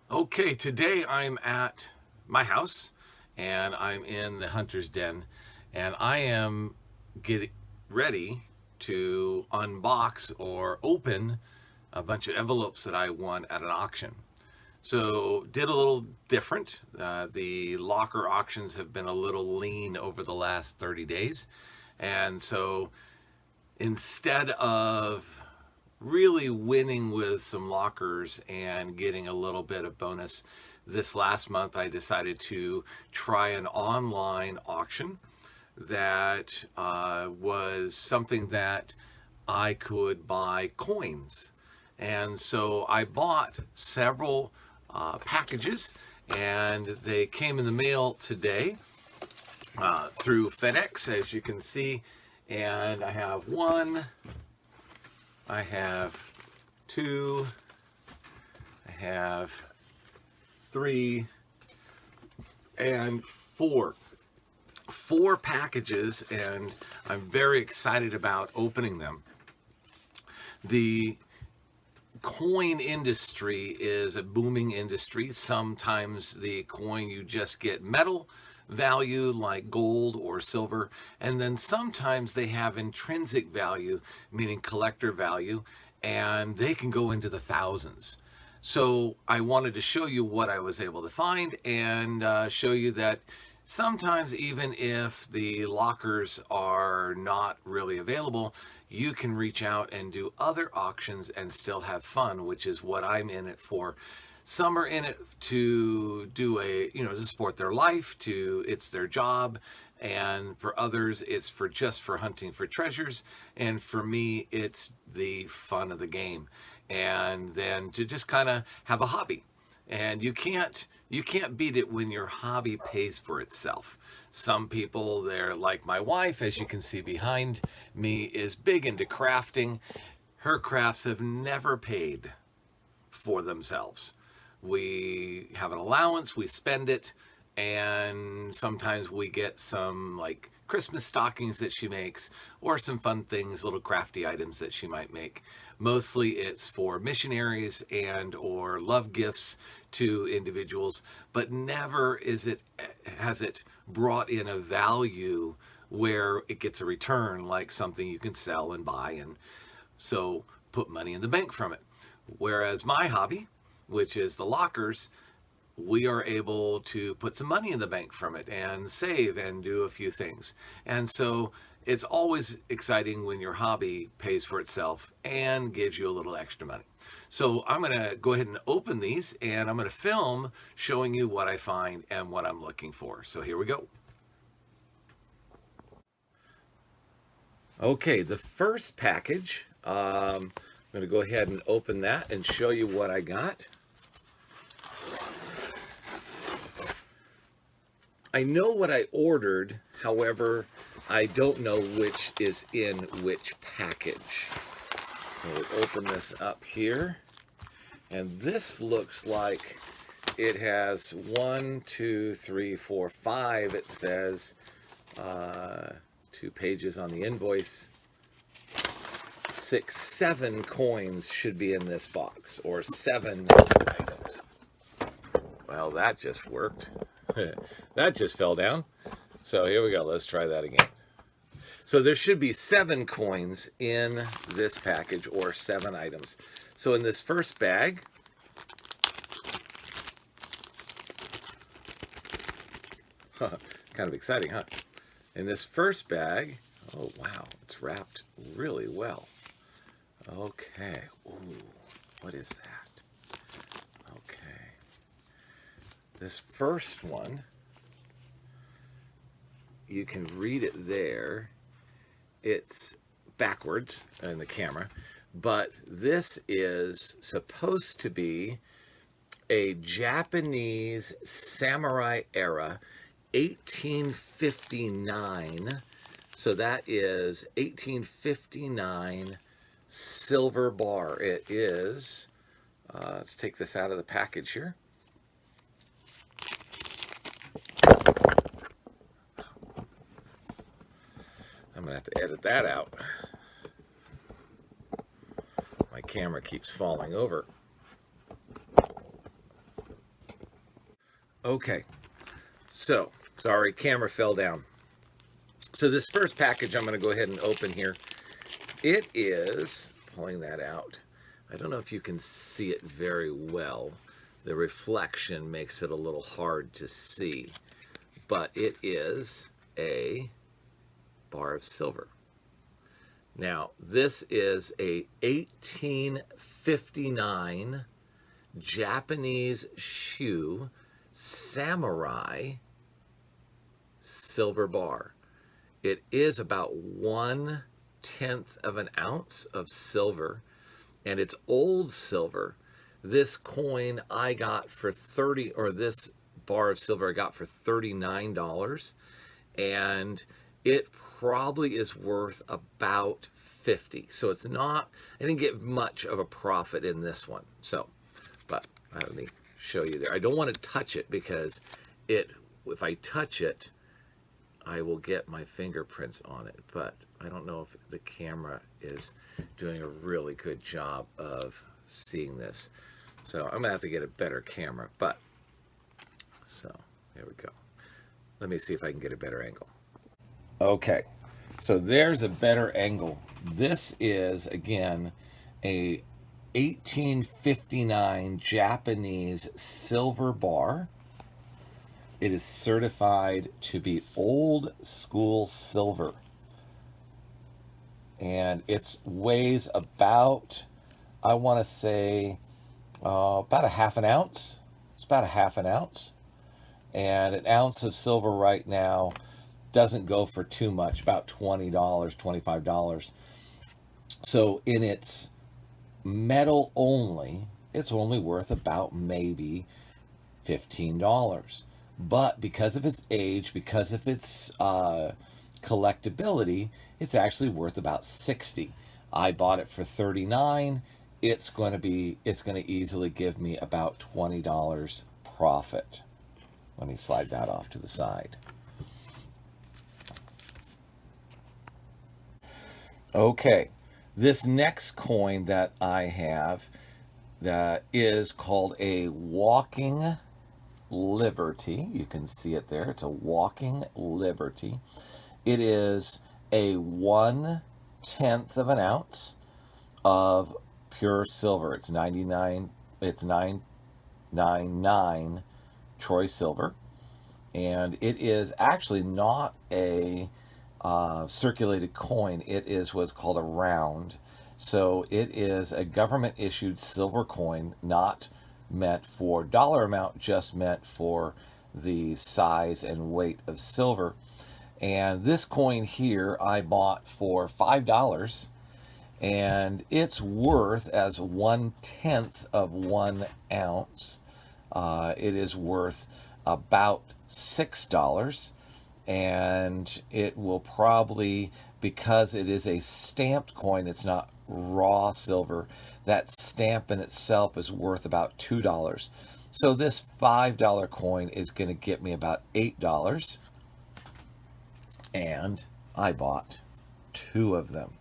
Okay, today I'm at my house and I'm in the hunter's den and I am getting ready to unbox or open a bunch of envelopes that I won at an auction. So did a little different. The locker auctions have been a little lean over the last 30 days. And so instead of really winning with some lockers and getting a little bit of bonus, this last month I decided to try an online auction that was something that I could buy coins. And so I bought several packages and they came in the mail today through FedEx, as you can see. And I have one, I have two, I have three, and four. Four packages, and I'm very excited about opening them. The coin industry is a booming industry. Sometimes the coin you just get metal value like gold or silver, and then sometimes they have intrinsic value, meaning collector value, and they can go into the thousands. So I wanted to show you what I was able to find and show you that sometimes even if the lockers are not really available, you can reach out and do other auctions and still have fun, which is what I'm in it for. Some are in it to do to support their life, it's their job. And for others, it's just for hunting for treasures. And for me, it's the fun of the game. And then to just kind of have a hobby. And you can't beat it when your hobby pays for itself. Some people, they're like my wife, as you can see behind me, is big into crafting. Her crafts have never paid for themselves. We have an allowance, we spend it, and sometimes we get some like Christmas stockings that she makes or some fun things, little crafty items that she might make. Mostly it's for missionaries and or love gifts to individuals, but never has it brought in a value where it gets a return, like something you can sell and buy and so put money in the bank from it. Whereas my hobby, which is the lockers, we are able to put some money in the bank from it and save and do a few things. And so it's always exciting when your hobby pays for itself and gives you a little extra money. So I'm going to go ahead and open these and I'm going to film showing you what I find and what I'm looking for. So here we go. Okay, the first package, I'm going to go ahead and open that and show you what I got. I know what I ordered, however, I don't know which is in which package. So we open this up here, and this looks like it has 1, 2, 3, 4, 5. It says 2 pages on the invoice. 6, 7 coins should be in this box, or 7 items. Well, that just worked. That just fell down. So here we go. Let's try that again. So there should be 7 coins in this package, or 7 items. So in this first bag, kind of exciting, huh? In this first bag, oh wow, it's wrapped really well. Okay. Ooh, what is that? Okay. This first one, you can read it there. It's backwards in the camera, but this is supposed to be a Japanese samurai era 1859. So that is 1859 silver bar. It is, let's take this out of the package here. I'm going to have to edit that out. My camera keeps falling over. Okay, so, sorry, camera fell down. So this first package I'm going to go ahead and open here. It is, pulling that out, I don't know if you can see it very well. The reflection makes it a little hard to see, but it is a bar of silver. Now, this is a 1859 Japanese shoe samurai silver bar. It is about 1/10 of an ounce of silver, and it's old silver. This coin I got for this bar of silver I got for $39, and it probably is worth about 50. So it's not, I didn't get much of a profit in this one. So, but let me show you there. I don't want to touch it because if I touch it, I will get my fingerprints on it, but I don't know if the camera is doing a really good job of seeing this. So I'm gonna have to get a better camera, but so there we go. Let me see if I can get a better angle. Okay, so there's a better angle. This is, again, a 1859 Japanese silver bar. It is certified to be old school silver. And it weighs about, I want to say, about a half an ounce. It's about a half an ounce. And an ounce of silver right now doesn't go for too much, about $20, $25. So in its metal only, it's only worth about maybe $15. But because of its age, because of its collectability, it's actually worth about 60. I bought it for 39. It's going to easily give me about $20 profit. Let me slide that off to the side. Okay, this next coin that I have that is called a walking Liberty. You can see it there. It's a walking Liberty. It is a 1/10 of an ounce of pure silver. It's 99. It's 999 Troy silver, and it is actually not a circulated coin. It is what's called a round. So it is a government issued silver coin, not meant for dollar amount, just meant for the size and weight of silver. And this coin here I bought for $5, and it's worth, as 1/10 of 1 ounce, it is worth about $6. And it will probably, because it is a stamped coin, it's not raw silver, that stamp in itself is worth about $2. So this $5 coin is going to get me about $8. And I bought 2 of them.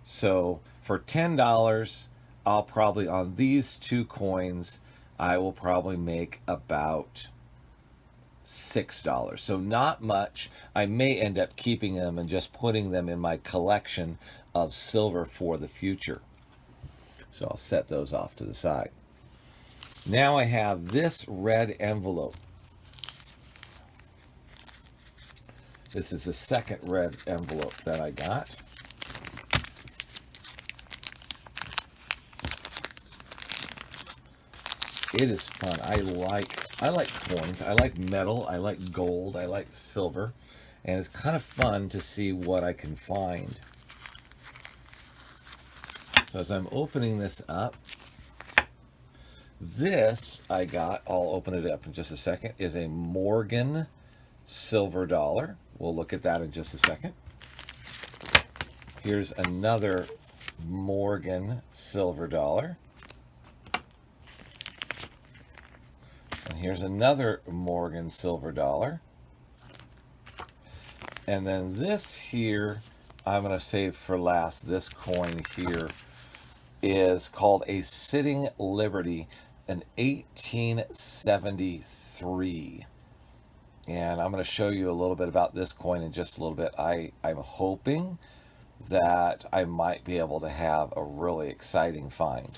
So for $10, I'll probably, on these 2 coins, I will probably make about $6. So not much. I may end up keeping them and just putting them in my collection of silver for the future. So I'll set those off to the side. Now I have this red envelope. This is the second red envelope that I got. It is fun. I like coins. I like metal. I like gold. I like silver. And it's kind of fun to see what I can find. So as I'm opening this up, this I got, I'll open it up in just a second, is a Morgan silver dollar. We'll look at that in just a second. Here's another Morgan silver dollar. And here's another Morgan silver dollar. And then this here, I'm going to save for last. This coin here is called a Sitting Liberty. an 1873. And I'm going to show you a little bit about this coin in just a little bit. I'm hoping that I might be able to have a really exciting find.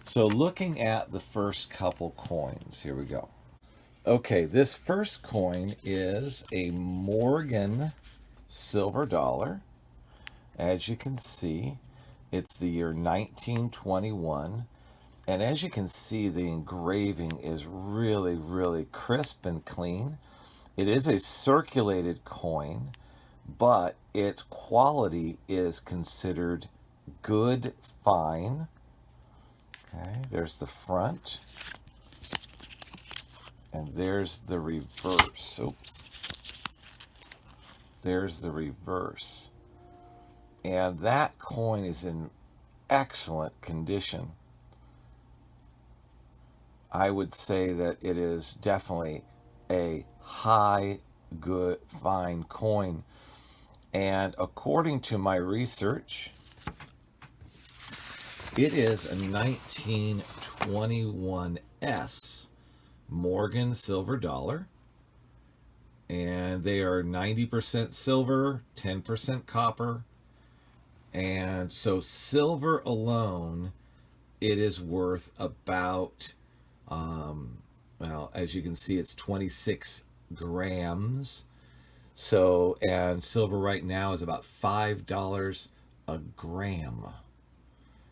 So looking at the first couple coins, here we go. Okay, this first coin is a Morgan silver dollar. As you can see, it's the year 1921. And as you can see, the engraving is really, really crisp and clean. It is a circulated coin, but its quality is considered good fine. Okay, there's the front. And there's the reverse. Oh, there's the reverse. And that coin is in excellent condition. I would say that it is definitely a high, good, fine coin. And according to my research, it is a 1921S Morgan silver dollar. And they are 90% silver, 10% copper. And so silver alone, it is worth about, well, as you can see, it's 26 grams. So, and silver right now is about $5 a gram.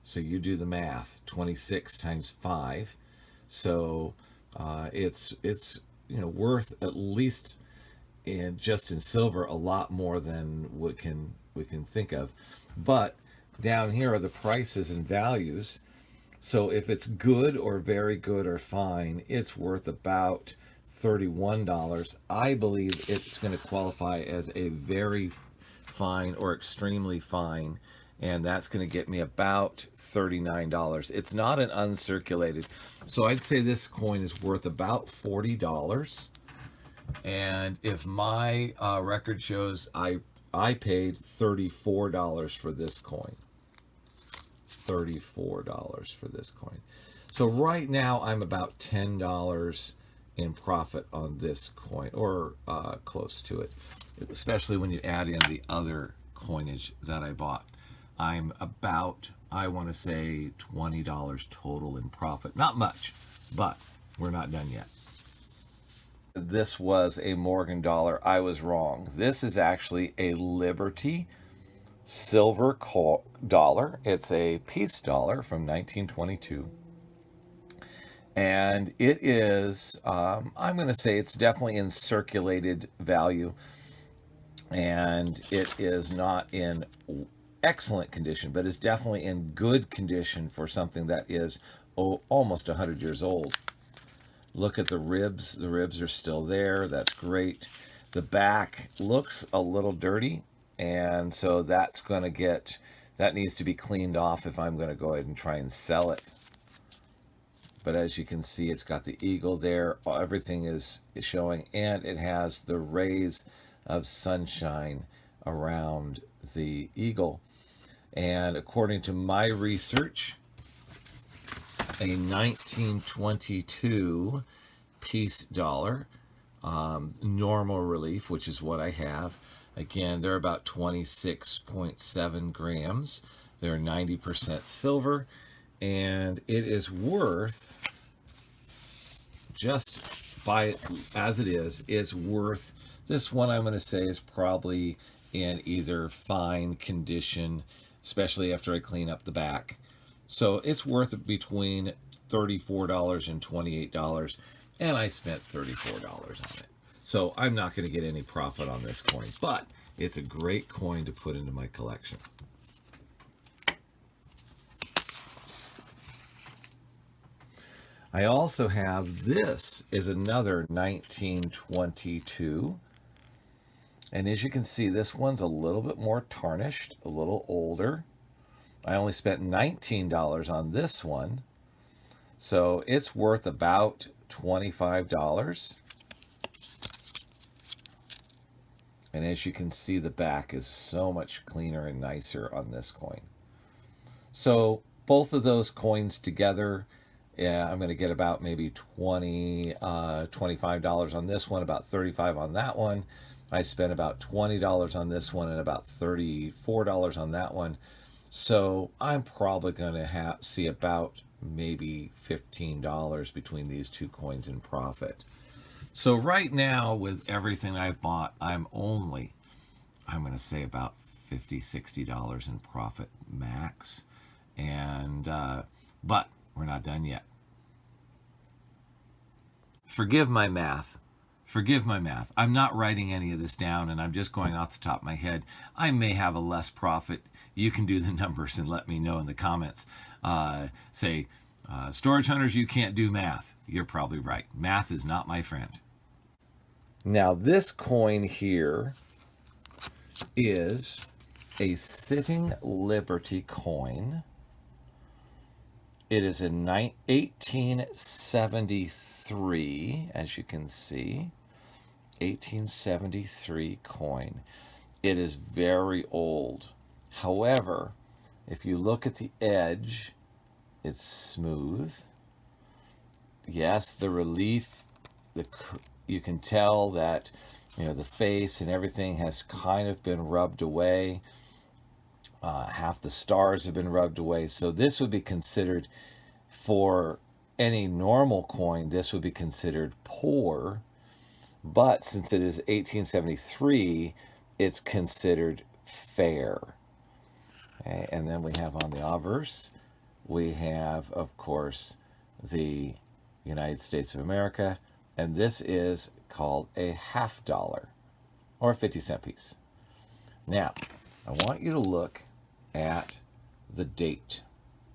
So you do the math, 26 times 5. So it's worth at least in silver a lot more than we can think of. But down here are the prices and values. So if it's good or very good or fine, it's worth about $31. I believe it's going to qualify as a very fine or extremely fine, and that's going to get me about $39. It's not an uncirculated, so I'd say this coin is worth about $40. And if my record shows, I paid $34 for this coin. $34 for this coin. So right now I'm about $10 in profit on this coin, or close to it, especially when you add in the other coinage that I bought. I'm about, I want to say, $20 total in profit. Not much, but we're not done yet. This was a Morgan dollar. I was wrong. This is actually a Liberty silver dollar. It's a peace dollar from 1922. And it is, I'm going to say it's definitely in circulated value. And it is not in excellent condition, but is definitely in good condition for something that is almost 100 years old. Look at the ribs. The ribs are still there. That's great. The back looks a little dirty, and so that needs to be cleaned off if I'm going to go ahead and try and sell it. But as you can see, it's got the eagle there. Everything is showing, and it has the rays of sunshine around the eagle. And according to my research, a 1922 peace dollar, normal relief, which is what I have. Again, they're about 26.7 grams. They're 90% silver, and it is worth, just by as it is worth, this one I'm going to say is probably in either fine condition, especially after I clean up the back. So it's worth between $34 and $28, and I spent $34 on it. So I'm not going to get any profit on this coin, but it's a great coin to put into my collection. I also have, this is another 1922. And as you can see, this one's a little bit more tarnished, a little older. I only spent $19 on this one. So it's worth about $25. And as you can see, the back is so much cleaner and nicer on this coin. So both of those coins together, Yeah, I'm going to get about maybe $25 on this one, about 35 on that one. I spent about $20 on this one and about $34 on that one. So I'm probably going to see about maybe $15 between these two coins in profit. So right now, with everything I've bought, I'm going to say about $50, $60 in profit max. And, but we're not done yet. Forgive my math. Forgive my math. I'm not writing any of this down and I'm just going off the top of my head. I may have a less profit. You can do the numbers and let me know in the comments. Storage hunters, you can't do math. You're probably right. Math is not my friend. Now, this coin here is a Sitting Liberty coin. It is in 1873, as you can see. 1873 coin. It is very old. However, if you look at the edge, it's smooth. Yes, the relief, you can tell that the face and everything has kind of been rubbed away. Half the stars have been rubbed away. So this would be considered, for any normal coin, this would be considered poor. But since it is 1873, it's considered fair. Okay? And then we have on the obverse, we have, of course, the United States of America. And this is called a $50 or a 50-cent piece. Now, I want you to look at the date.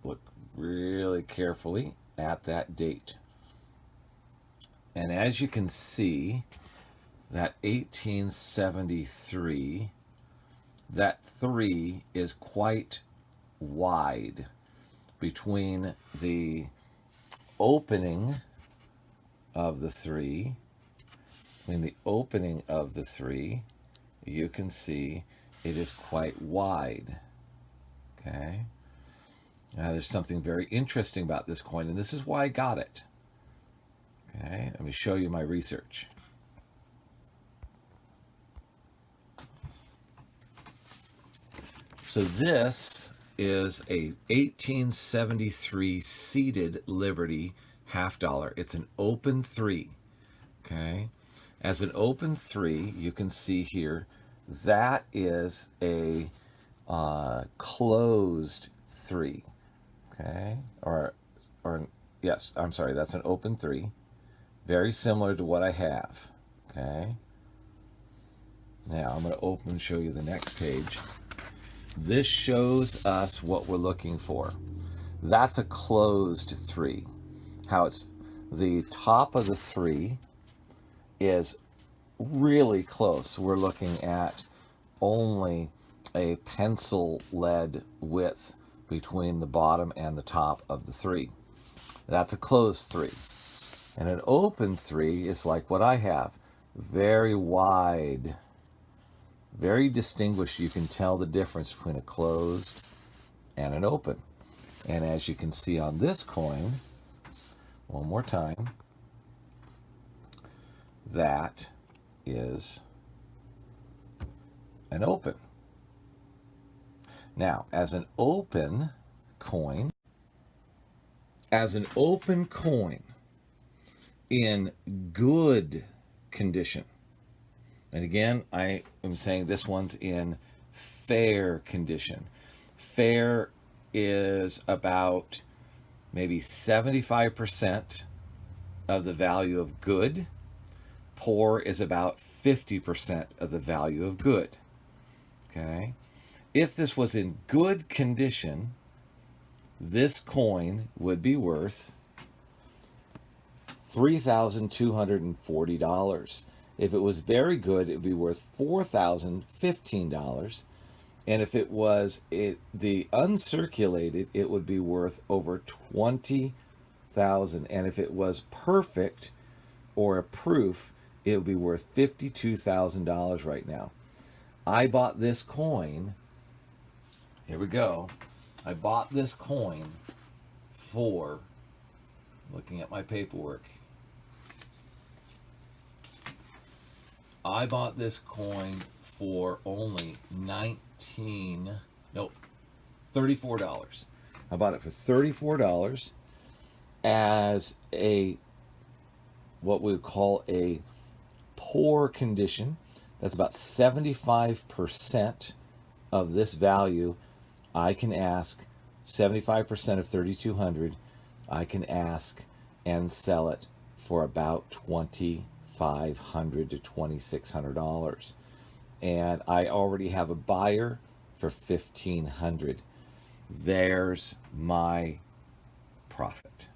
Look really carefully at that date. And as you can see, that 1873, that 3 is quite wide between the opening of the 3. Between the opening of the 3, you can see it is quite wide. Okay. Now there's something very interesting about this coin, and this is why I got it. Okay, let me show you my research. So this is a 1873 seated Liberty $50. It's an open 3. Okay, as an open 3, you can see here that is a closed 3. Okay, or yes, I'm sorry, that's an open 3. Very similar to what I have. Okay. Now I'm going to open and show you the next page. This shows us what we're looking for. That's a closed 3. How it's the top of the 3 is really close. We're looking at only a pencil lead width between the bottom and the top of the 3. That's a closed 3. And an open 3 is like what I have. Very wide. Very distinguished. You can tell the difference between a closed and an open. And as you can see on this coin, one more time, that is an open. Now, as an open coin, in good condition. And again, I am saying this one's in fair condition. Fair is about maybe 75% of the value of good. Poor is about 50% of the value of good. Okay? If this was in good condition, this coin would be worth $3,240. If it was very good, it would be worth $4,015. And if it was the uncirculated, it would be worth over $20,000. And if it was perfect or a proof, it would be worth $52,000 right now. I bought this coin. Here we go. I bought this coin for Looking at my paperwork. I bought this coin for only $34. I bought it for $34 as a what we would call a poor condition. That's about 75% of this value. I can ask 75% of 3,200. I can ask and sell it for about $2,500 to $2,600, and I already have a buyer for $1,500. There's my profit.